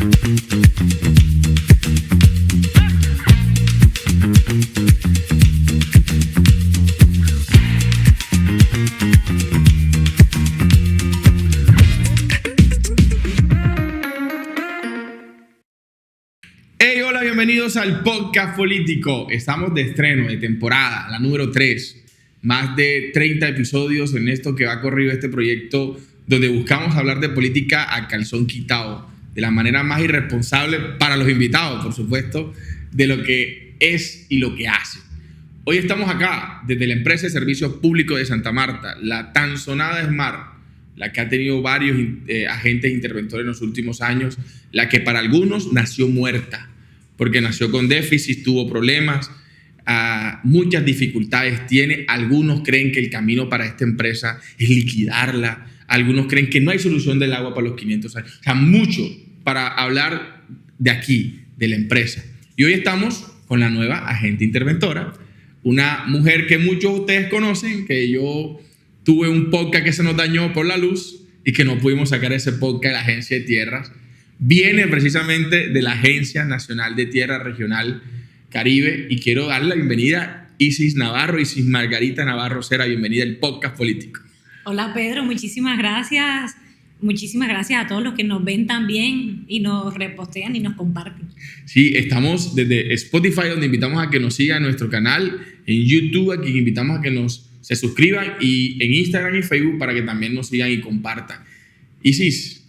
Hey, hola, bienvenidos al podcast político. Estamos de estreno de temporada, la número 3. Más de 30 episodios en esto que va corrido este proyecto, donde buscamos hablar de política a calzón quitado, de la manera más irresponsable para los invitados, por supuesto, de lo que es y lo que hace. Hoy estamos acá desde la empresa de servicios públicos de Santa Marta, la tan sonada Smart, la que ha tenido varios agentes interventores en los últimos años, la que para algunos nació muerta, porque nació con déficit, tuvo problemas, muchas dificultades tiene. Algunos creen que el camino para esta empresa es liquidarla, algunos creen que no hay solución del agua para los 500 años. O sea, mucho para hablar de aquí, de la empresa. Y hoy estamos con la nueva agente interventora, una mujer que muchos de ustedes conocen, que yo tuve un podcast que se nos dañó por la luz y que no pudimos sacar ese podcast de la Agencia de Tierras. Viene precisamente de la Agencia Nacional de Tierra Regional Caribe y quiero darle la bienvenida a Isis Navarro, Isis Margarita Navarro Cera. Bienvenida al podcast político. Hola Pedro, muchísimas gracias. Muchísimas gracias a todos los que nos ven también y nos repostean y nos comparten. Sí, estamos desde Spotify, donde invitamos a que nos sigan en nuestro canal, en YouTube, aquí invitamos a que se suscriban, y en Instagram y Facebook para que también nos sigan y compartan. Isis,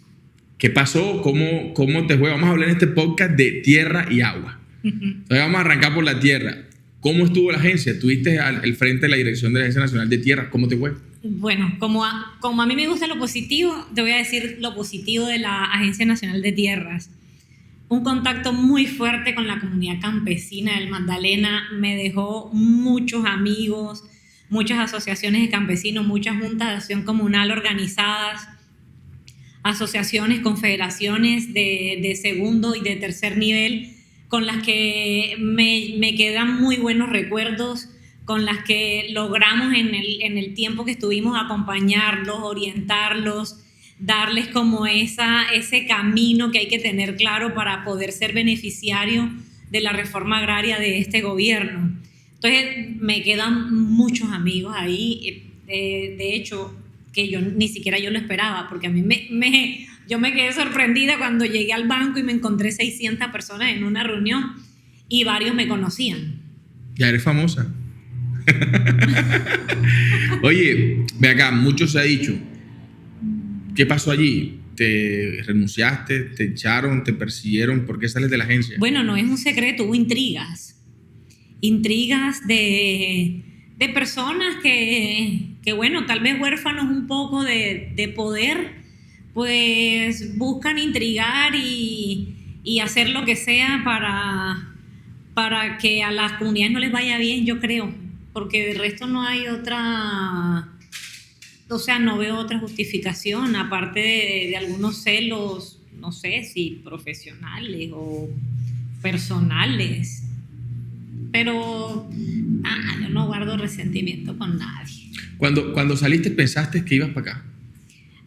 ¿qué pasó? ¿Cómo te fue? Vamos a hablar en este podcast de tierra y agua. Entonces vamos a arrancar por la tierra. ¿Cómo estuvo la agencia? Estuviste al frente de la dirección de la Agencia Nacional de Tierra. ¿Cómo te fue? Bueno, como a mí me gusta lo positivo, te voy a decir lo positivo de la Agencia Nacional de Tierras. Un contacto muy fuerte con la comunidad campesina del Magdalena me dejó muchos amigos, muchas asociaciones de campesinos, muchas juntas de acción comunal organizadas, asociaciones, confederaciones de segundo y de tercer nivel, con las que me quedan muy buenos recuerdos, con las que logramos en el tiempo que estuvimos acompañarlos, orientarlos, darles como ese camino que hay que tener claro para poder ser beneficiario de la reforma agraria de este gobierno. Entonces me quedan muchos amigos ahí, de hecho, que ni siquiera yo lo esperaba, porque a mí yo me quedé sorprendida cuando llegué al banco y me encontré 600 personas en una reunión y varios me conocían. Ya eres famosa. Oye, ve acá, mucho se ha dicho. ¿Qué pasó allí? ¿Te renunciaste? ¿Te echaron? ¿Te persiguieron? ¿Por qué sales de la agencia? Bueno, no es un secreto, hubo intrigas de personas que bueno, tal vez huérfanos un poco de poder, pues buscan intrigar y hacer lo que sea para que a las comunidades no les vaya bien, yo creo, porque de resto no hay otra, o sea, no veo otra justificación, aparte de algunos celos, no sé si profesionales o personales, pero yo no guardo resentimiento con nadie. Cuando saliste, ¿pensaste que ibas para acá?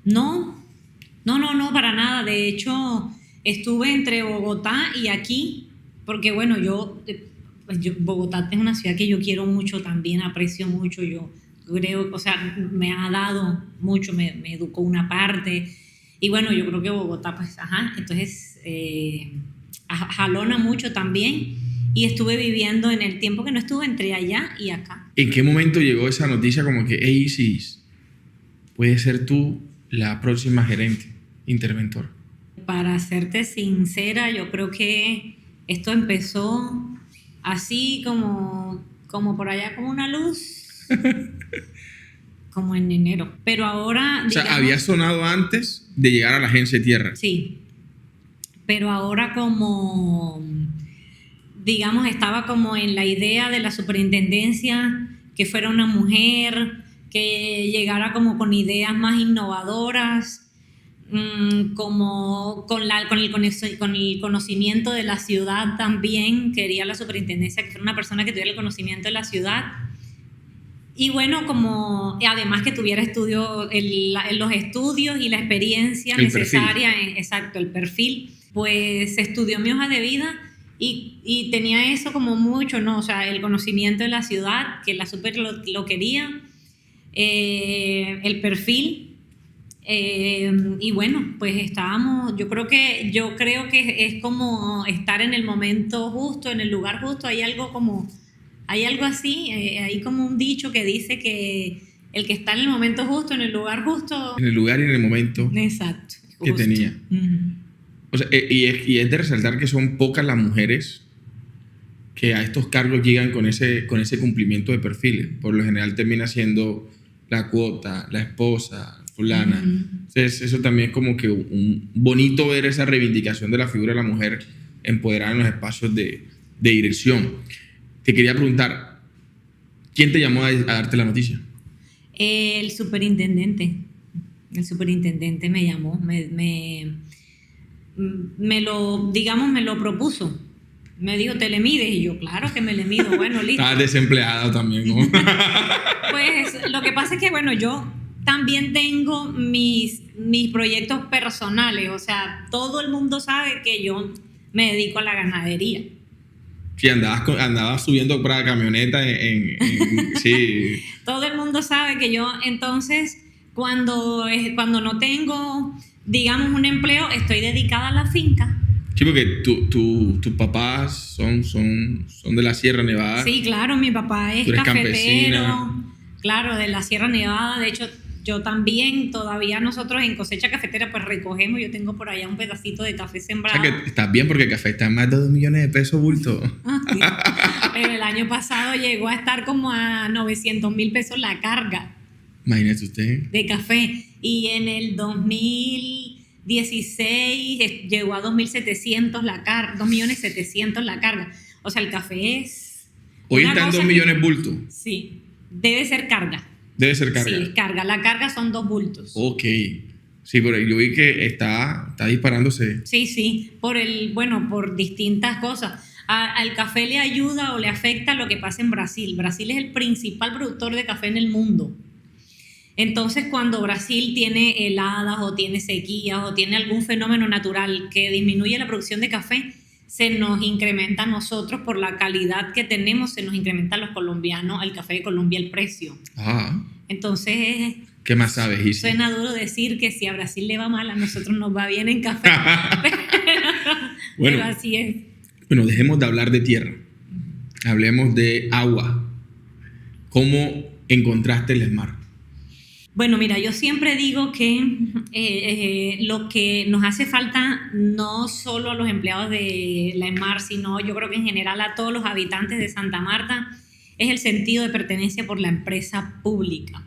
No, para nada. De hecho, estuve entre Bogotá y aquí, porque bueno, Bogotá es una ciudad que yo quiero mucho también, aprecio mucho, yo creo, o sea, me ha dado mucho, me educó una parte, y bueno, yo creo que Bogotá, pues, entonces, jalona mucho también, y estuve viviendo en el tiempo que no estuve entre allá y acá. ¿En qué momento llegó esa noticia como que, hey, Isis, puedes ser tú la próxima gerente interventora? Para serte sincera, yo creo que esto empezó así como por allá, como una luz, como en enero. Pero ahora, o sea, había sonado antes de llegar a la Agencia de Tierra. Sí, pero ahora como, digamos, estaba como en la idea de la superintendencia, que fuera una mujer, que llegara como con ideas más innovadoras, como con el conocimiento de la ciudad también. Quería la superintendencia que fuera una persona que tuviera el conocimiento de la ciudad, Y bueno, como además que tuviera los estudios y la experiencia necesaria, exacto, el perfil, pues se estudió mi hoja de vida y tenía eso como mucho, ¿no? O sea, el conocimiento de la ciudad, que la súper lo quería, el perfil. Y bueno, pues yo creo que es como estar en el momento justo, en el lugar justo. Hay algo así, hay como un dicho que dice que el que está en el momento justo, en el lugar justo. En el lugar y en el momento. Exacto. Que justo tenía. O sea, y es de resaltar que son pocas las mujeres que a estos cargos llegan con ese cumplimiento de perfiles. Por lo general termina siendo la cuota, la esposa, fulana. Entonces, eso también es como que un bonito ver esa reivindicación de la figura de la mujer empoderada en los espacios de dirección. Te quería preguntar, ¿quién te llamó a darte la noticia? El superintendente. El superintendente me llamó, me lo propuso. Me dijo, ¿te le mides? Y yo, claro que me le mido. Bueno, listo. Estás desempleada también, ¿no? Pues lo que pasa es que, bueno, yo también tengo mis proyectos personales. O sea, todo el mundo sabe que yo me dedico a la ganadería. Sí, andabas subiendo para camioneta sí. Todo el mundo sabe que yo, entonces, cuando no tengo, digamos, un empleo, estoy dedicada a la finca. Sí, porque tus papás son de la Sierra Nevada. Sí, claro, mi papá es cafetero. Campesina. Claro, de la Sierra Nevada. De hecho, yo también, todavía nosotros en cosecha cafetera, pues recogemos. Yo tengo por allá un pedacito de café sembrado. O sea, que estás bien porque el café está en más de 2 millones de pesos bulto. Sí. Pero el año pasado llegó a estar como a 900,000 pesos la carga. Imagínese usted. De café. Y en el 2016 llegó a 2.700.000 la carga, 2.700.000 la carga. O sea, el café es... Hoy está en 2 millones bulto. Sí, debe ser carga. Debe ser carga. Sí, carga. La carga son 2 bultos. Ok. Sí, pero yo vi que está disparándose. Sí, por distintas cosas. Al café le ayuda o le afecta lo que pasa en Brasil. Brasil es el principal productor de café en el mundo. Entonces, cuando Brasil tiene heladas o tiene sequías o tiene algún fenómeno natural que disminuye la producción de café, se nos incrementa a nosotros por la calidad que tenemos, se nos incrementa a los colombianos, al café de Colombia, el precio. Entonces, ¿qué más sabes, Isi? Suena duro decir que si a Brasil le va mal, a nosotros nos va bien en café. Pero así es. Bueno, dejemos de hablar de tierra. Hablemos de agua. ¿Cómo encontraste el ESMAR? Bueno, mira, yo siempre digo que lo que nos hace falta no solo a los empleados de la ESMAR, sino yo creo que en general a todos los habitantes de Santa Marta, es el sentido de pertenencia por la empresa pública.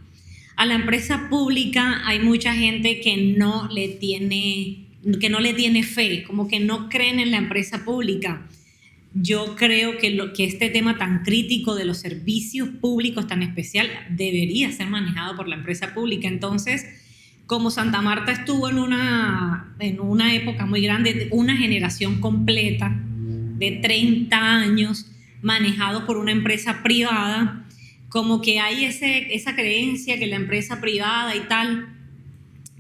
A la empresa pública hay mucha gente que no le tiene fe, como que no creen en la empresa pública. Yo creo que este tema tan crítico de los servicios públicos tan especial debería ser manejado por la empresa pública. Entonces, como Santa Marta estuvo en una época muy grande, una generación completa de 30 años manejado por una empresa privada, como que hay esa creencia que la empresa privada y tal,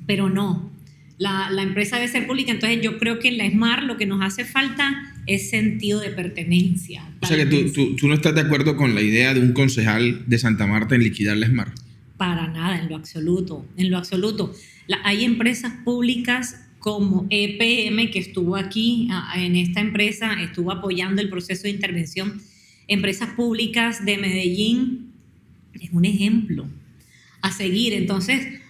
pero no. La empresa debe ser pública, entonces yo creo que en la ESMAR lo que nos hace falta es sentido de pertenencia. O sea que tú no estás de acuerdo con la idea de un concejal de Santa Marta en liquidar la ESMAR. Para nada, en lo absoluto. Hay empresas públicas como EPM, que estuvo aquí en esta empresa, estuvo apoyando el proceso de intervención. Empresas públicas de Medellín es un ejemplo a seguir. Entonces,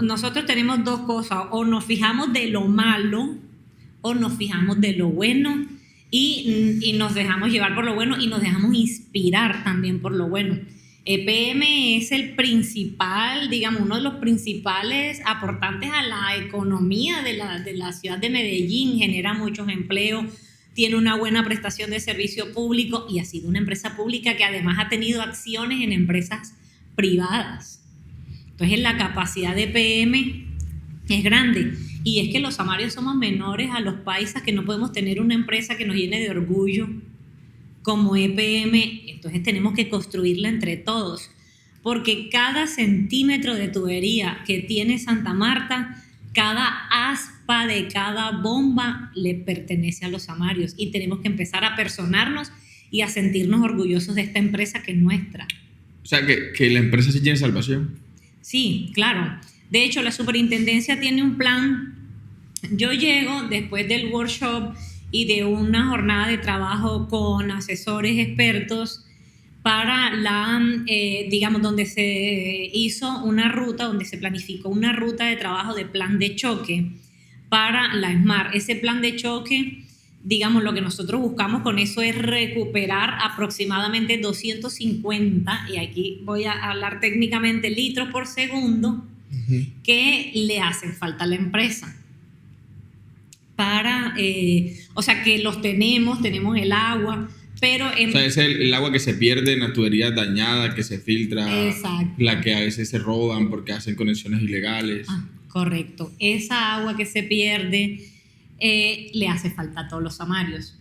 nosotros tenemos dos cosas, o nos fijamos de lo malo o nos fijamos de lo bueno y nos dejamos llevar por lo bueno y nos dejamos inspirar también por lo bueno. EPM es el principal, digamos, uno de los principales aportantes a la economía de la ciudad de Medellín, genera muchos empleos, tiene una buena prestación de servicio público y ha sido una empresa pública que además ha tenido acciones en empresas privadas. Entonces la capacidad de EPM es grande y es que los samarios somos menores a los paisas, que no podemos tener una empresa que nos llene de orgullo como EPM, entonces tenemos que construirla entre todos, porque cada centímetro de tubería que tiene Santa Marta, cada aspa de cada bomba le pertenece a los samarios, y tenemos que empezar a personarnos y a sentirnos orgullosos de esta empresa que es nuestra. O sea, que la empresa sí tiene salvación. Sí, claro. De hecho, la superintendencia tiene un plan. Yo llego después del workshop y de una jornada de trabajo con asesores expertos para digamos, donde se hizo una ruta, donde se planificó una ruta de trabajo de plan de choque para la SMART. Ese plan de choque, digamos, lo que nosotros buscamos con eso es recuperar aproximadamente 250, y aquí voy a hablar técnicamente, litros por segundo, que le hacen falta a la empresa. O sea, que los tenemos el agua, pero... o sea, es el agua que se pierde en las tuberías dañadas, que se filtra. Exacto. La que a veces se roban porque hacen conexiones ilegales. Correcto. Esa agua que se pierde le hace falta a todos los samarios.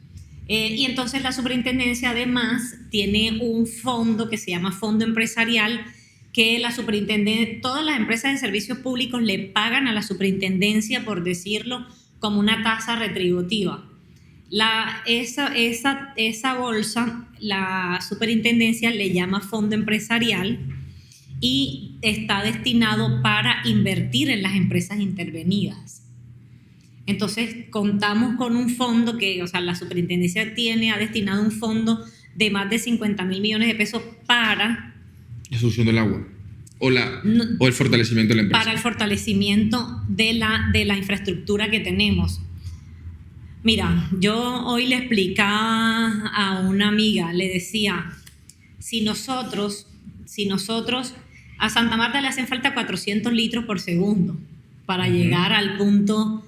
Y entonces la superintendencia además tiene un fondo que se llama Fondo Empresarial, que la superintendencia, todas las empresas de servicios públicos le pagan a la superintendencia, por decirlo, como una tasa retributiva. Esa bolsa, la superintendencia le llama Fondo Empresarial y está destinado para invertir en las empresas intervenidas. Entonces, contamos con un fondo que, o sea, la superintendencia ha destinado un fondo de más de 50,000 millones de pesos para... la solución del agua. O el fortalecimiento de la empresa. Para el fortalecimiento de la infraestructura que tenemos. Mira, yo hoy le explicaba a una amiga, le decía, si nosotros a Santa Marta le hacen falta 400 litros por segundo para llegar al punto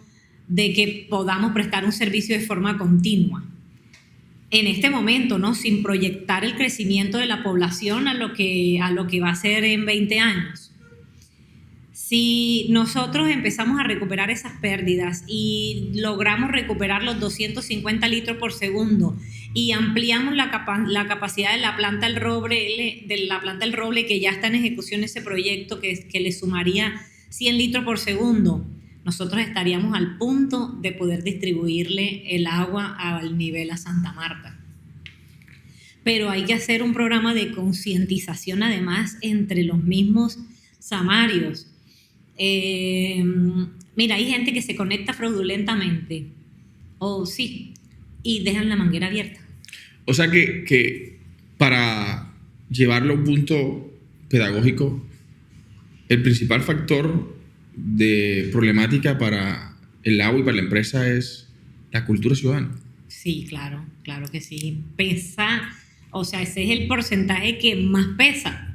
de que podamos prestar un servicio de forma continua. En este momento, ¿no? Sin proyectar el crecimiento de la población a lo que va a ser en 20 años. Si nosotros empezamos a recuperar esas pérdidas y logramos recuperar los 250 litros por segundo y ampliamos la capacidad de la planta del Roble, que ya está en ejecución ese proyecto que le sumaría 100 litros por segundo, nosotros estaríamos al punto de poder distribuirle el agua al nivel a Santa Marta. Pero hay que hacer un programa de concientización además entre los mismos samarios. Mira, hay gente que se conecta fraudulentamente, y dejan la manguera abierta. O sea que para llevarlo a un punto pedagógico, el principal factor de problemática para el agua y para la empresa es la cultura ciudadana. Sí, claro que sí. Pesa, o sea, ese es el porcentaje que más pesa.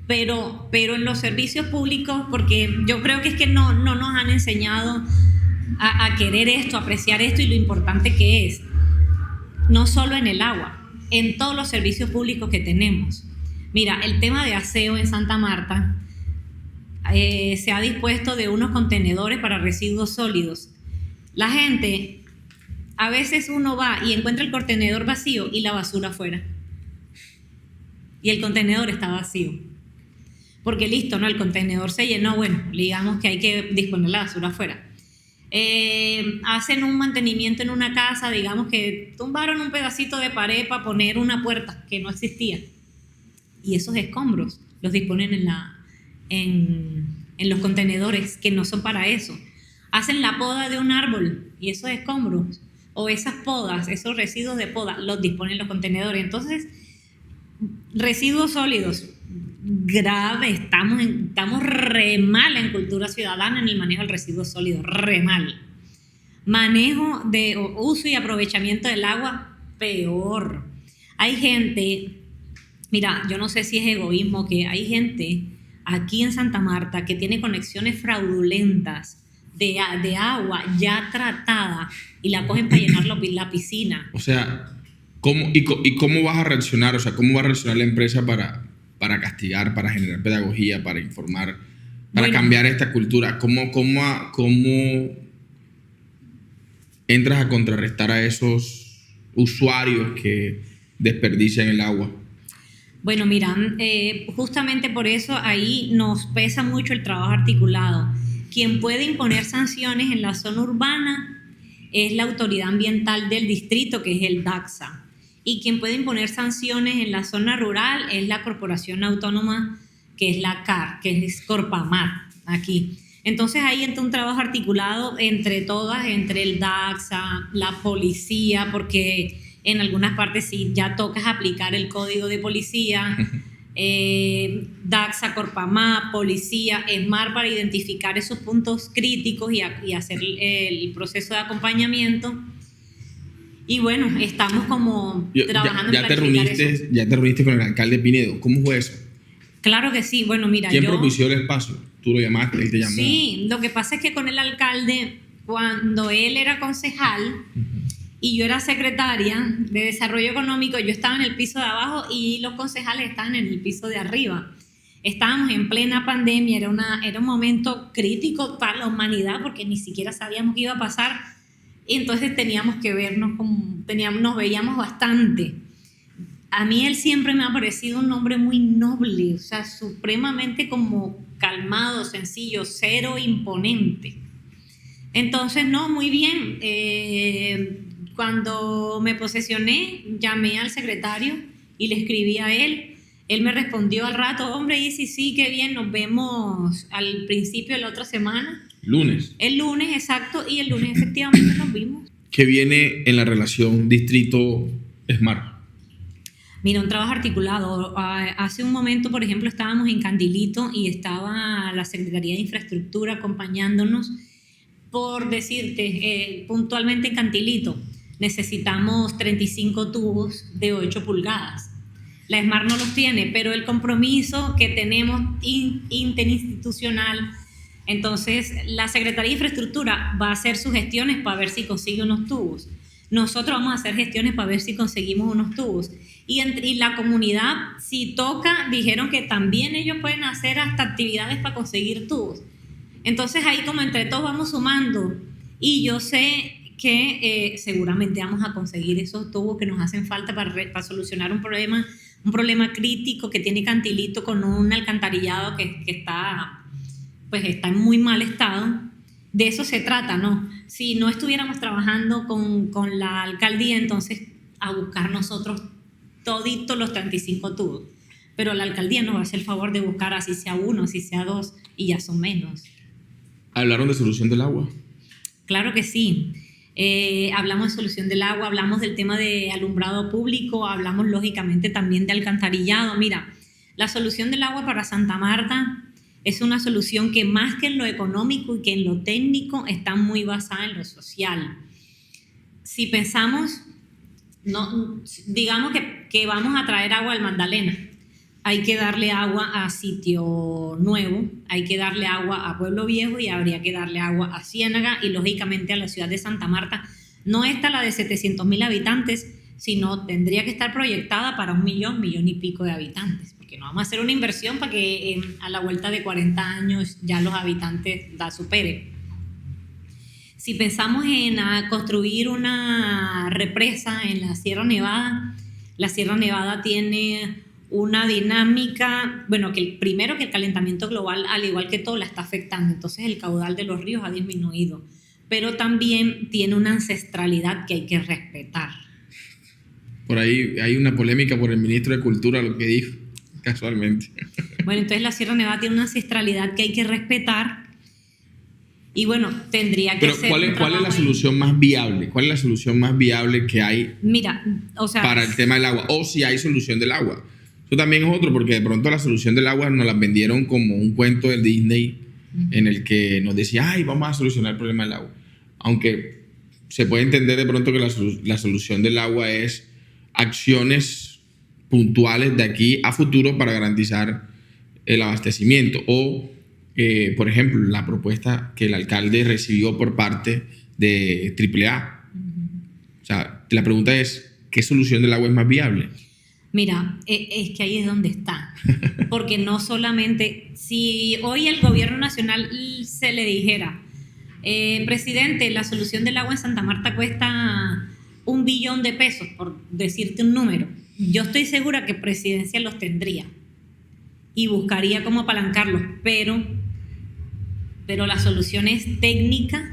Pero en los servicios públicos, porque yo creo que es que no nos han enseñado a querer esto, a apreciar esto y lo importante que es. No solo en el agua, en todos los servicios públicos que tenemos. Mira, el tema de aseo en Santa Marta, se ha dispuesto de unos contenedores para residuos sólidos. La gente, a veces uno va y encuentra el contenedor vacío y la basura afuera. Y el contenedor está vacío. Porque listo, ¿no? El contenedor se llenó, bueno, digamos que hay que disponer la basura afuera. Hacen un mantenimiento en una casa, digamos que tumbaron un pedacito de pared para poner una puerta que no existía. Y esos escombros los disponen en los contenedores que no son para eso. Hacen la poda de un árbol y esos escombros o esas podas, esos residuos de poda, los disponen en los contenedores. Entonces, residuos sólidos, grave, estamos re mal en cultura ciudadana en el manejo del residuo sólido, re mal. Manejo de uso y aprovechamiento del agua, peor. Hay gente, mira, yo no sé si es egoísmo, que hay gente aquí en Santa Marta que tiene conexiones fraudulentas de agua ya tratada y la cogen para llenar la piscina. O sea, ¿cómo vas a reaccionar? O sea, ¿cómo va a reaccionar la empresa para castigar, para generar pedagogía, para informar, para cambiar esta cultura? ¿Cómo entras a contrarrestar a esos usuarios que desperdician el agua? Bueno, mira, justamente por eso ahí nos pesa mucho el trabajo articulado. Quien puede imponer sanciones en la zona urbana es la autoridad ambiental del distrito, que es el DACSA. Y quien puede imponer sanciones en la zona rural es la corporación autónoma, que es la CAR, que es Corpamat, aquí. Entonces ahí entra un trabajo articulado entre todas, entre el DACSA, la policía, porque en algunas partes sí ya tocas aplicar el código de policía, DACSA, Corpamat, policía, ESMAR, para identificar esos puntos críticos y hacer el proceso de acompañamiento. Y bueno, estamos como trabajando en planificar eso. Ya te reuniste con el alcalde Pinedo. ¿Cómo fue eso? Claro que sí. Bueno, mira, ¿Quién propició el espacio? ¿Tú lo llamaste? ¿Él te llamó? Sí, lo que pasa es que con el alcalde, cuando él era concejal y yo era secretaria de Desarrollo Económico, yo estaba en el piso de abajo y los concejales estaban en el piso de arriba. Estábamos en plena pandemia, era un momento crítico para la humanidad porque ni siquiera sabíamos qué iba a pasar. Y entonces teníamos que vernos, nos veíamos bastante. A mí él siempre me ha parecido un hombre muy noble, o sea, supremamente como calmado, sencillo, cero imponente. Entonces, no, muy bien. Cuando me posesioné, llamé al secretario y le escribí a él. Él me respondió al rato, hombre, y sí, qué bien, nos vemos al principio de la otra semana. ¿Lunes? El lunes, exacto, y el lunes efectivamente nos vimos. ¿Qué viene en la relación distrito-ESMAR? Mira, un trabajo articulado. Hace un momento, por ejemplo, estábamos en Candilito y estaba la Secretaría de Infraestructura acompañándonos. Por decirte, puntualmente en Candilito, necesitamos 35 tubos de 8 pulgadas. La ESMAR no los tiene, pero el compromiso que tenemos interinstitucional, entonces la Secretaría de Infraestructura va a hacer sus gestiones para ver si consigue unos tubos. Nosotros vamos a hacer gestiones para ver si conseguimos unos tubos. Y la comunidad, si toca, dijeron que también ellos pueden hacer hasta actividades para conseguir tubos. Entonces ahí como entre todos vamos sumando. Y yo sé que seguramente vamos a conseguir esos tubos que nos hacen falta para solucionar un problema crítico que tiene Candilito con un alcantarillado que está en muy mal estado. De eso se trata, ¿no? Si no estuviéramos trabajando con la alcaldía, entonces a buscar nosotros toditos los 35 tubos. Pero la alcaldía nos va a hacer el favor de buscar así sea uno, así sea dos, y ya son menos. ¿Hablaron de solución del agua? Claro que sí. Hablamos de solución del agua, hablamos del tema de alumbrado público, hablamos lógicamente también de alcantarillado. Mira, la solución del agua para Santa Marta es una solución que más que en lo económico y que en lo técnico está muy basada en lo social. Si pensamos, digamos que vamos a traer agua al Magdalena, hay que darle agua a Sitio Nuevo, hay que darle agua a Pueblo Viejo y habría que darle agua a Ciénaga y lógicamente a la ciudad de Santa Marta. No está la de 700,000 habitantes, sino tendría que estar proyectada para 1 millón y pico de habitantes. Que no vamos a hacer una inversión para que a la vuelta de 40 años ya los habitantes la superen. Si pensamos en construir una represa en la Sierra Nevada tiene una dinámica, bueno, primero que el calentamiento global, al igual que todo, la está afectando, entonces el caudal de los ríos ha disminuido, pero también tiene una ancestralidad que hay que respetar. Por ahí hay una polémica por el ministro de Cultura, lo que dijo. Casualmente. Bueno, entonces la Sierra Nevada tiene una ancestralidad que hay que respetar y bueno, tendría que ser... Pero ¿cuál es la solución más viable? ¿Cuál es la solución más viable que hay para el tema del agua? O si hay solución del agua. Eso también es otro, porque de pronto la solución del agua nos la vendieron como un cuento de Disney en el que nos decía, ay, vamos a solucionar el problema del agua. Aunque se puede entender de pronto que la solución del agua es acciones puntuales de aquí a futuro para garantizar el abastecimiento. O, por ejemplo, la propuesta que el alcalde recibió por parte de AAA. O sea, la pregunta es, ¿qué solución del agua es más viable? Mira, es que ahí es donde está. Porque no solamente, si hoy el gobierno nacional se le dijera, presidente, la solución del agua en Santa Marta cuesta $1 billón, por decirte un número. yo estoy segura que Presidencia los tendría y buscaría cómo apalancarlos, pero la solución es técnica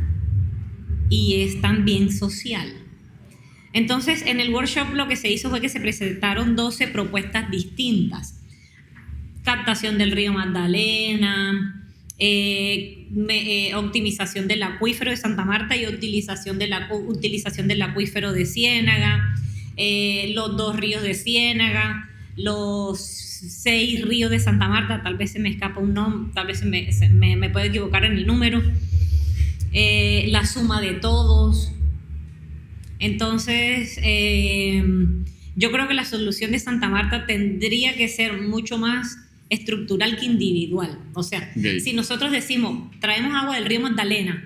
y es también social. Entonces, en el workshop lo que se hizo fue que se presentaron 12 propuestas distintas. Captación del río Magdalena, optimización del acuífero de Santa Marta y utilización del acuífero de Ciénaga, los 2 ríos de Ciénaga, los 6 ríos de Santa Marta, tal vez se me escapa un nombre, tal vez me puedo equivocar en el número, la suma de todos. Entonces, yo creo que la solución de Santa Marta tendría que ser mucho más estructural que individual. O sea, si nosotros decimos, traemos agua del río Magdalena,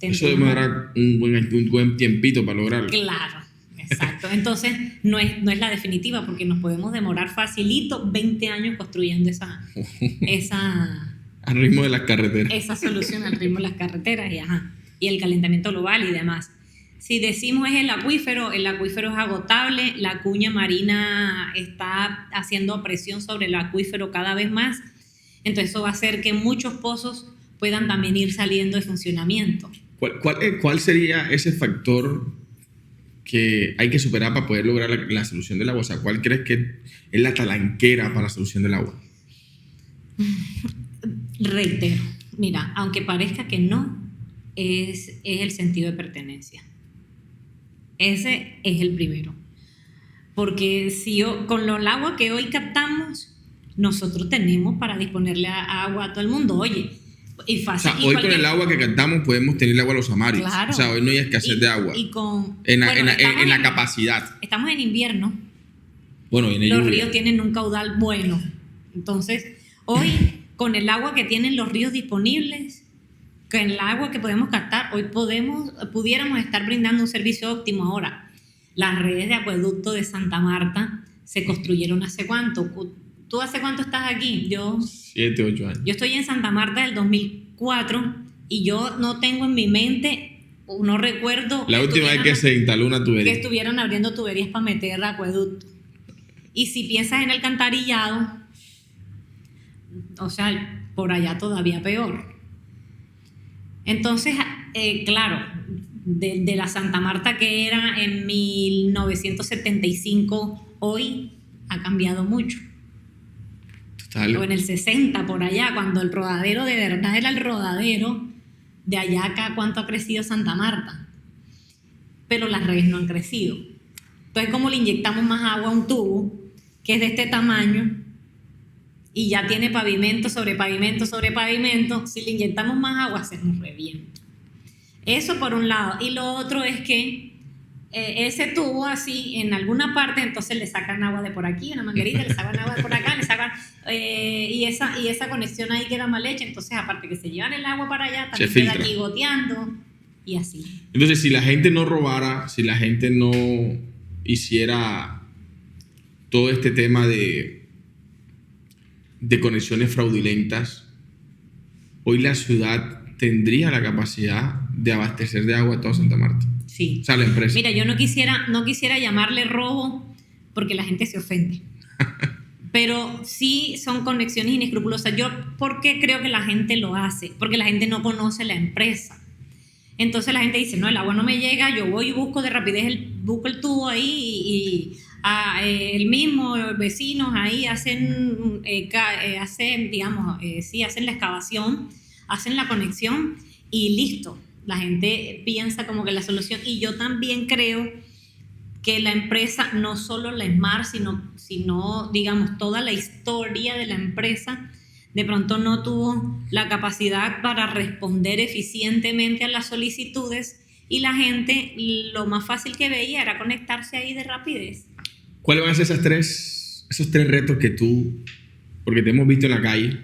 eso demora un buen tiempito para lograrlo. Claro, exacto. Entonces, no es la definitiva, porque nos podemos demorar facilito 20 años construyendo esa al ritmo de las carreteras. Esa solución al ritmo de las carreteras y el calentamiento global y demás. Si decimos es el acuífero es agotable, la cuña marina está haciendo presión sobre el acuífero cada vez más, entonces eso va a hacer que muchos pozos puedan también ir saliendo de funcionamiento. ¿Cuál sería ese factor que hay que superar para poder lograr la solución del agua? O sea, ¿cuál crees que es la talanquera para la solución del agua? Reitero, mira, aunque parezca que no, es el sentido de pertenencia. Ese es el primero. Porque si con el agua que hoy captamos, nosotros tenemos para disponerle agua a todo el mundo. Oye, y fácil. O sea, hoy con el agua que captamos podemos tener agua a los amarios. Claro. O sea, hoy no hay escasez de agua. En la capacidad. Estamos en invierno. Bueno, los ríos tienen un caudal bueno. Entonces, hoy, con el agua que tienen los ríos disponibles, con el agua que podemos captar, hoy pudiéramos estar brindando un servicio óptimo. Ahora, las redes de acueducto de Santa Marta se construyeron ¿hace cuánto? ¿Tú hace cuánto estás aquí? 7, 8 años. Yo estoy en Santa Marta del 2004 y yo no tengo en mi mente, o no recuerdo... La última vez que se instaló una tubería. Que estuvieran abriendo tuberías para meter acueducto. Y si piensas en el alcantarillado, o sea, por allá todavía peor. Entonces, claro, de la Santa Marta que era en 1975, hoy ha cambiado mucho. Total. O en el 60, por allá, cuando el rodadero de verdad era el rodadero, de allá acá, ¿cuánto ha crecido Santa Marta? Pero las redes no han crecido. Entonces, ¿cómo le inyectamos más agua a un tubo que es de este tamaño y ya tiene pavimento sobre pavimento sobre pavimento? Si le inyectamos más agua, se nos revienta. Eso por un lado. Y lo otro es que ese tubo así, en alguna parte, entonces le sacan agua de por aquí, una manguerita, le sacan agua de por acá, le sacan... y esa conexión ahí queda mal hecha. Entonces, aparte que se llevan el agua para allá, también queda aquí goteando y así. Entonces, si la gente no robara, si la gente no hiciera todo este tema de conexiones fraudulentas, hoy la ciudad tendría la capacidad de abastecer de agua a toda Santa Marta. Sí. O sea, la empresa. Mira, yo no quisiera llamarle robo porque la gente se ofende. Pero sí son conexiones inescrupulosas. Yo, ¿por qué creo que la gente lo hace? Porque la gente no conoce la empresa. Entonces la gente dice, no, el agua no me llega, yo voy y busco de rapidez, busco el tubo ahí y el mismo vecinos ahí hacen la excavación, hacen la conexión y listo. La gente piensa como que la solución, y yo también creo que la empresa, no solo la Smart, sino digamos toda la historia de la empresa, de pronto no tuvo la capacidad para responder eficientemente a las solicitudes, y la gente lo más fácil que veía era conectarse ahí de rapidez. ¿Cuáles van a ser esos tres retos que tú, porque te hemos visto en la calle,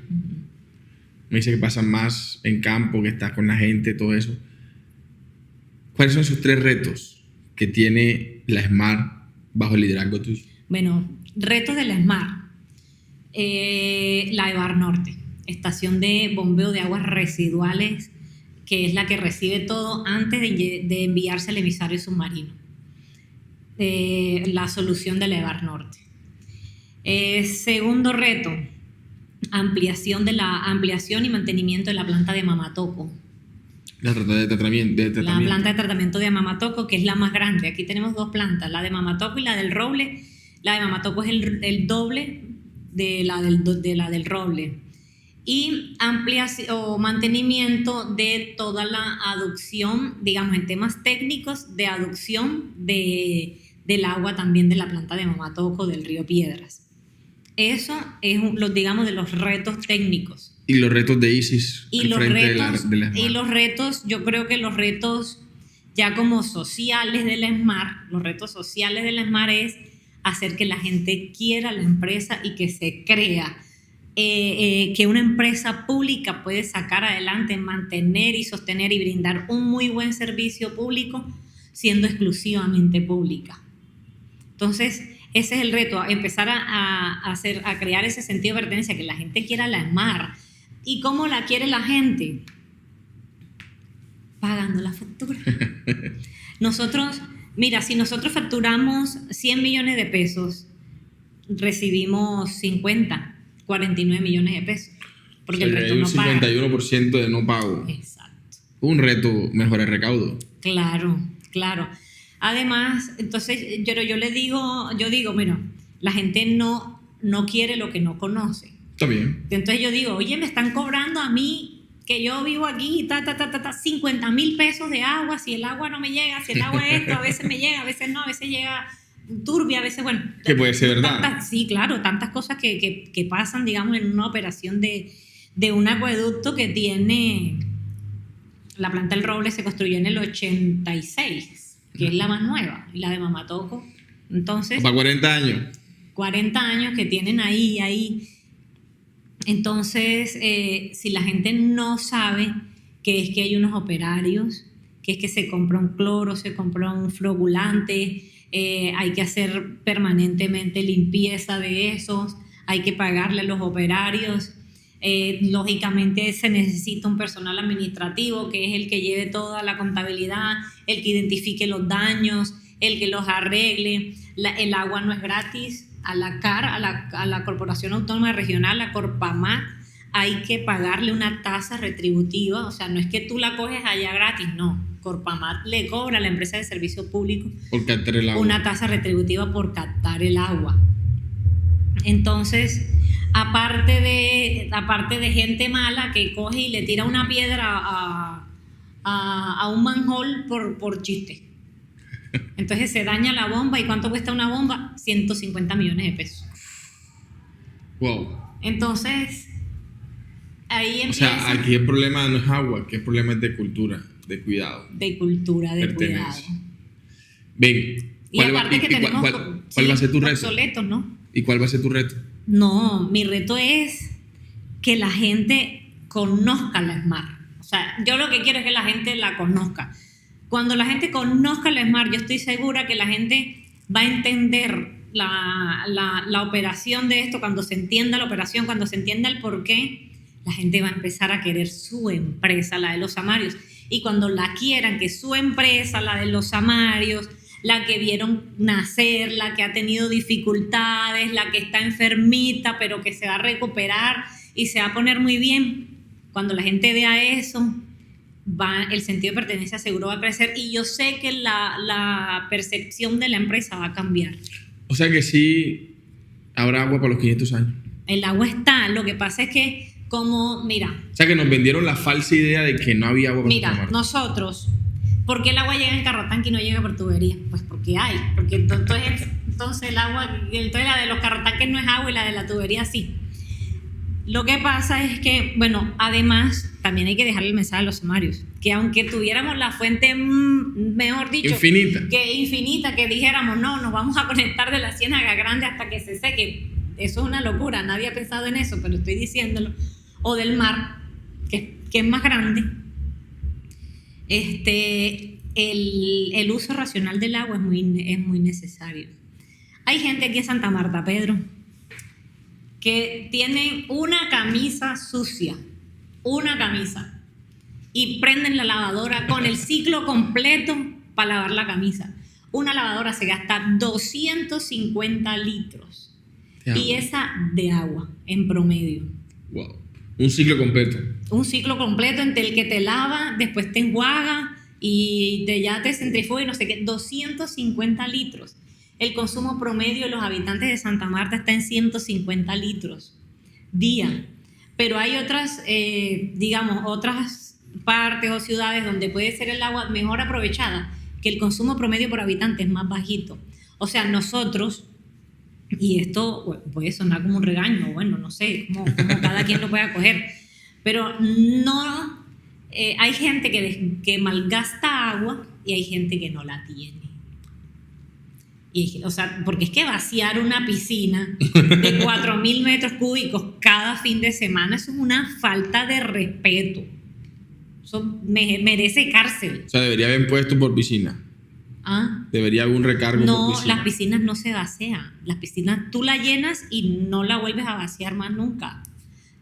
me dice que pasan más en campo, que estás con la gente, todo eso? ¿Cuáles son esos 3 retos que tiene la Smart bajo el liderazgo tuyo? Bueno, retos de la Smart. La EVAR Norte, estación de bombeo de aguas residuales, que es la que recibe todo antes de enviarse al emisario submarino. la solución del EVAR Norte. Segundo reto, ampliación y mantenimiento de la planta de Mamatoco. La planta de tratamiento de Mamatoco, que es la más grande. Aquí tenemos dos plantas, la de Mamatoco y la del Roble. La de Mamatoco es el doble de la del Roble. Y ampliación o mantenimiento de toda la aducción, digamos, en temas técnicos, de aducción del agua también de la planta de Mamatoco, del río Piedras. Eso es, digamos, de los retos técnicos. Y los retos de ISIS. Y los retos, yo creo que los retos ya como sociales del ESMAR, los retos sociales del ESMAR es hacer que la gente quiera la empresa y que se crea que una empresa pública puede sacar adelante, mantener y sostener y brindar un muy buen servicio público siendo exclusivamente pública. Entonces, ese es el reto, empezar a crear ese sentido de pertenencia, que la gente quiera la ESMAR. ¿Y cómo la quiere la gente? Pagando la factura. Nosotros, mira, si nosotros facturamos 100 millones de pesos, recibimos 49 millones de pesos. Porque el resto no paga. Hay un 51% de no pago. Exacto. Un reto, mejorar el recaudo. Claro. Además, entonces yo digo, mira, la gente no quiere lo que no conoce. Está bien. Entonces yo digo, oye, me están cobrando a mí, que yo vivo aquí, 50,000 pesos de agua, si el agua no me llega, si el agua esto, a veces me llega, a veces no, a veces llega turbia, a veces, bueno. Que puede ser verdad. Sí, claro, tantas cosas que pasan, digamos, en una operación de un acueducto que tiene, la planta del Roble se construyó en el 86, que es la más nueva, y la de Mamatoco, entonces. Para 40 años. 40 años que tienen ahí. Entonces, si la gente no sabe que es que hay unos operarios, que es que se compra un cloro, se compra un flocculante, hay que hacer permanentemente limpieza de esos, hay que pagarle a los operarios, lógicamente se necesita un personal administrativo que es el que lleve toda la contabilidad, el que identifique los daños, el que los arregle. El agua no es gratis. A la CAR, a la Corporación Autónoma Regional, la Corpamat, hay que pagarle una tasa retributiva, o sea, no es que tú la coges allá gratis, no. Corpamat le cobra a la empresa de servicio público por captar el agua, una tasa retributiva por captar el agua. Entonces, aparte de gente mala que coge y le tira una piedra a un manhole por chiste. Entonces se daña la bomba. ¿Y cuánto cuesta una bomba? 150 millones de pesos. Wow. Entonces, ahí empieza. O sea, aquí el problema no es agua, aquí el problema es de cultura, de cuidado. De cultura, de cuidado. Ven, ¿cuál va a ser tu reto? Obsoletos, ¿no? ¿Y cuál va a ser tu reto? No, mi reto es que la gente conozca la ESMAR. O sea, yo lo que quiero es que la gente la conozca. Cuando la gente conozca la ESMAR, yo estoy segura que la gente va a entender la operación de esto. Cuando se entienda la operación, cuando se entienda el porqué, la gente va a empezar a querer su empresa, la de los Amarios. Y cuando la quieran, que su empresa, la de los Amarios, la que vieron nacer, la que ha tenido dificultades, la que está enfermita, pero que se va a recuperar y se va a poner muy bien, cuando la gente vea eso, el sentido de pertenencia seguro va a crecer, y yo sé que la percepción de la empresa va a cambiar. O sea que sí habrá agua para los 500 años. El agua está, lo que pasa es que mira. O sea que nos vendieron la falsa idea de que no había agua para Mira, nosotros, ¿por qué el agua llega en carrotanque y no llega por tubería? Pues porque hay, porque entonces el agua, entonces la de los carrotanques no es agua y la de la tubería sí. Lo que pasa es que, bueno, además, también hay que dejarle el mensaje a los Amarios, que aunque tuviéramos la fuente, mejor dicho, infinita, que dijéramos, no, nos vamos a conectar de la Ciénaga Grande hasta que se seque, eso es una locura, nadie ha pensado en eso, pero estoy diciéndolo, o del mar, que es más grande, el uso racional del agua es muy necesario. Hay gente aquí en Santa Marta, Pedro, que tienen una camisa sucia, y prenden la lavadora con el ciclo completo para lavar la camisa. Una lavadora se gasta 250 litros. Y esa de agua, en promedio. Wow. Un ciclo completo. Un ciclo completo entre el que te lava, después te enjuaga y ya te centrifuga y no sé qué. 250 litros. El consumo promedio de los habitantes de Santa Marta está en 150 litros día. Pero hay otras, otras partes o ciudades donde puede ser el agua mejor aprovechada, que el consumo promedio por habitante es más bajito. O sea, nosotros, y esto puede sonar como un regaño, bueno, no sé, como cada quien lo puede acoger, pero no, hay gente que malgasta agua y hay gente que no la tiene. O sea, porque es que vaciar una piscina de 4.000 metros cúbicos cada fin de semana, eso es una falta de respeto. Eso merece cárcel. O sea, debería haber impuesto por piscina. ¿Ah? Debería haber un recargo no, por piscina. Las piscinas no se vacían. Las piscinas tú la llenas y no la vuelves a vaciar más nunca.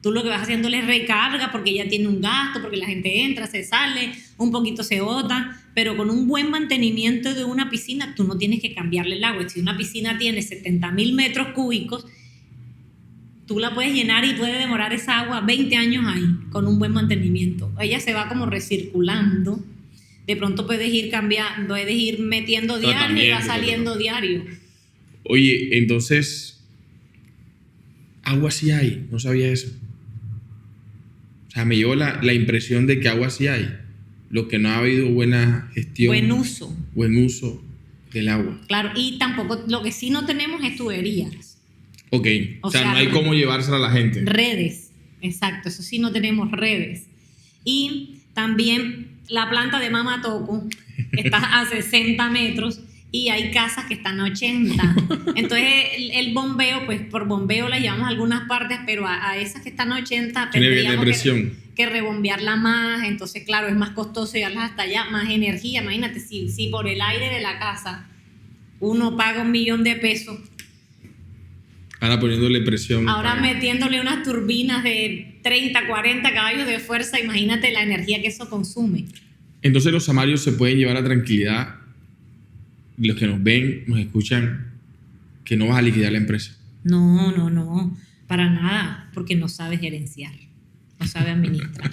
Tú lo que vas haciendo es recarga porque ya tiene un gasto, porque la gente entra, se sale, un poquito se bota, pero con un buen mantenimiento de una piscina tú no tienes que cambiarle el agua. Si una piscina tiene 70.000 metros cúbicos, tú la puedes llenar y puede demorar esa agua 20 años ahí con un buen mantenimiento. Ella se va como recirculando. De pronto puedes ir cambiando, puedes ir metiendo diario y va saliendo diario. Oye, entonces, agua sí hay, no sabía eso. O sea, me llevó la impresión de que agua sí hay. Lo que no ha habido buena gestión. Buen uso del agua. Claro, y tampoco, lo que sí no tenemos es tuberías. Ok, o sea, no hay cómo llevársela a la gente. Redes, exacto, eso sí no tenemos redes. Y también la planta de Mama Toco está a 60 metros y hay casas que están a 80. Entonces el bombeo, pues por bombeo la llevamos a algunas partes, pero a esas que están a 80 tendríamos que rebombearla más. Entonces, claro, es más costoso llevarlas hasta allá, más energía. Imagínate, si por el aire de la casa uno paga 1 millón de pesos. Ahora poniéndole presión. Ahora metiéndole unas turbinas de 30, 40 caballos de fuerza, imagínate la energía que eso consume. Entonces los samarios se pueden llevar a tranquilidad, los que nos ven, nos escuchan, que no vas a liquidar la empresa. No, para nada, porque no sabes gerenciar, no sabes administrar.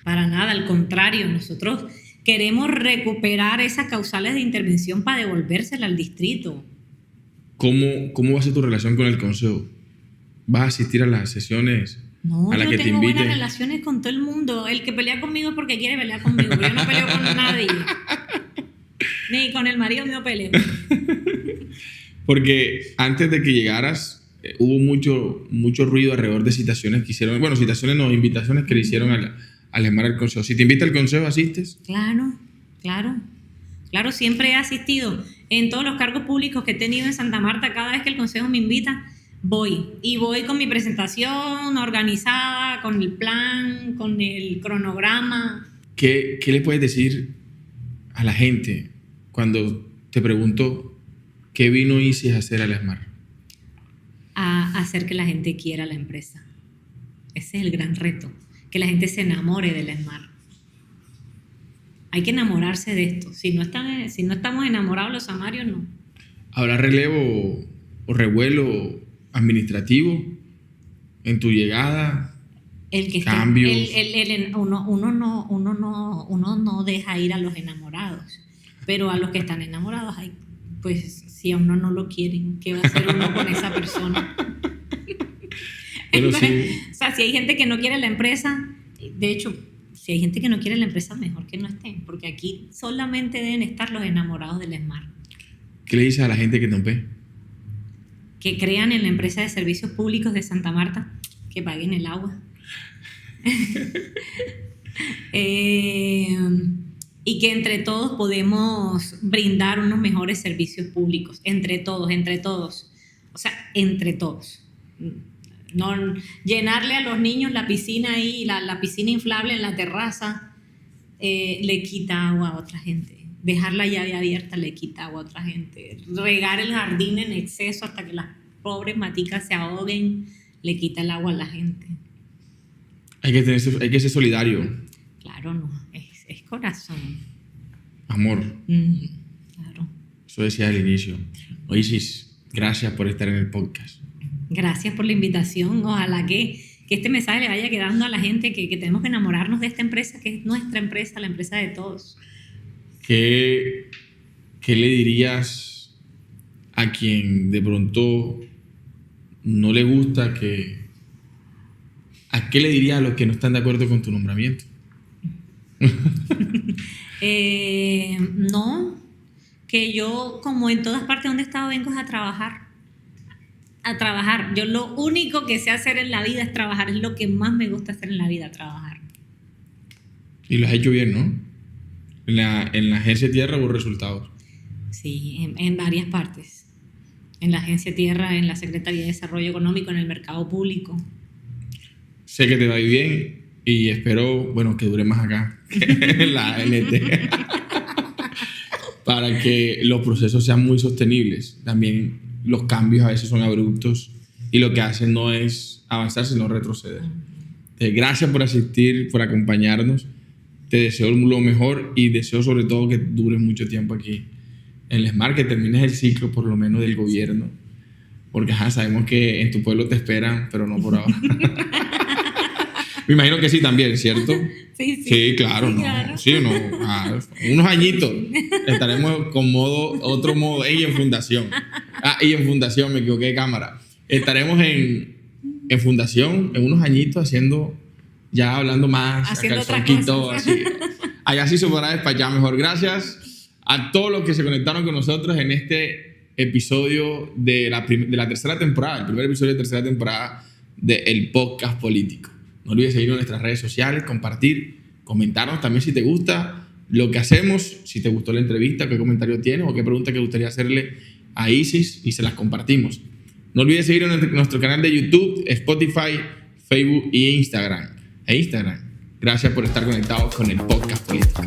Para nada, al contrario, nosotros queremos recuperar esas causales de intervención para devolvérsela al distrito. ¿Cómo va a ser tu relación con el consejo? ¿Vas a asistir a las sesiones a las que te inviten? No, yo tengo buenas relaciones con todo el mundo. El que pelea conmigo es porque quiere pelear conmigo. Yo no peleo con nadie. Ni con el marido mío peleo. Porque antes de que llegaras, hubo mucho ruido alrededor de citaciones que hicieron. Bueno, citaciones no, invitaciones que le hicieron al ESMAR al consejo. Si te invita el consejo, ¿asistes? Claro, siempre he asistido. En todos los cargos públicos que he tenido en Santa Marta, cada vez que el consejo me invita, voy. Y voy con mi presentación organizada, con el plan, con el cronograma. ¿Qué le puedes decir a la gente cuando te pregunto qué vino Isis a hacer al ESMAR? A hacer que la gente quiera la empresa. Ese es el gran reto. Que la gente se enamore del ESMAR. Hay que enamorarse de esto. Si no estamos enamorados los samarios, no. ¿Habrá relevo o revuelo administrativo en tu llegada? Cambios. Uno no deja ir a los enamorados, pero a los que están enamorados, pues si a uno no lo quieren, ¿qué va a hacer uno con esa persona? Entonces, sí. O sea, si hay gente que no quiere la empresa, de hecho, si hay gente que no quiere la empresa, mejor que no estén, porque aquí solamente deben estar los enamorados del ESMAR. ¿Qué le dices a la gente que nos ve? Que crean en la empresa de servicios públicos de Santa Marta, que paguen el agua. Y que entre todos podemos brindar unos mejores servicios públicos, entre todos. O sea, entre todos. No llenarle a los niños la piscina ahí, la piscina inflable en la terraza, le quita agua a otra gente. Dejar la llave abierta le quita agua a otra gente. Regar el jardín en exceso hasta que las pobres maticas se ahoguen, le quita el agua a la gente. Hay que ser solidario. Claro, no, es corazón. Amor. Claro. Eso decía al inicio. Isis, gracias por estar en el podcast. Gracias por la invitación. Ojalá que este mensaje le vaya quedando a la gente que tenemos que enamorarnos de esta empresa, que es nuestra empresa, la empresa de todos. ¿Qué le dirías a quien de pronto no le gusta ¿A qué le dirías a los que no están de acuerdo con tu nombramiento? No, que yo, como en todas partes donde he estado, vengo a trabajar. Yo lo único que sé hacer en la vida es trabajar. Es lo que más me gusta hacer en la vida, trabajar. Y lo has hecho bien, ¿no? En la agencia Tierra hubo resultados. Sí, en varias partes. En la agencia Tierra, en la Secretaría de Desarrollo Económico, en el mercado público. Sé que te va a ir bien y espero, que dure más acá que en la ANT. Para que los procesos sean muy sostenibles. También los cambios a veces son abruptos y lo que hacen no es avanzar, sino retroceder. Gracias por asistir, por acompañarnos. Te deseo lo mejor y deseo sobre todo que dures mucho tiempo aquí en el SMART, que termines el ciclo por lo menos del gobierno, porque sabemos que en tu pueblo te esperan, pero no por ahora. Me imagino que sí también, ¿cierto? Sí, claro, sí, no. Claro. Sí o no. Unos añitos estaremos con otro modo, y en fundación. Y en fundación, me equivoqué de cámara. Estaremos en fundación en unos añitos ya hablando más, haciendo otra cosa. Así. Allá sí se podrá despachar mejor. Gracias a todos los que se conectaron con nosotros en este episodio de la tercera temporada, el primer episodio de tercera temporada del podcast político. No olvides seguirnos en nuestras redes sociales, compartir, comentarnos también si te gusta lo que hacemos, si te gustó la entrevista, qué comentario tienes o qué pregunta que gustaría hacerle a Isis y se las compartimos. No olvides seguirnos en nuestro canal de YouTube, Spotify, Facebook e Instagram. Gracias por estar conectados con el podcast político.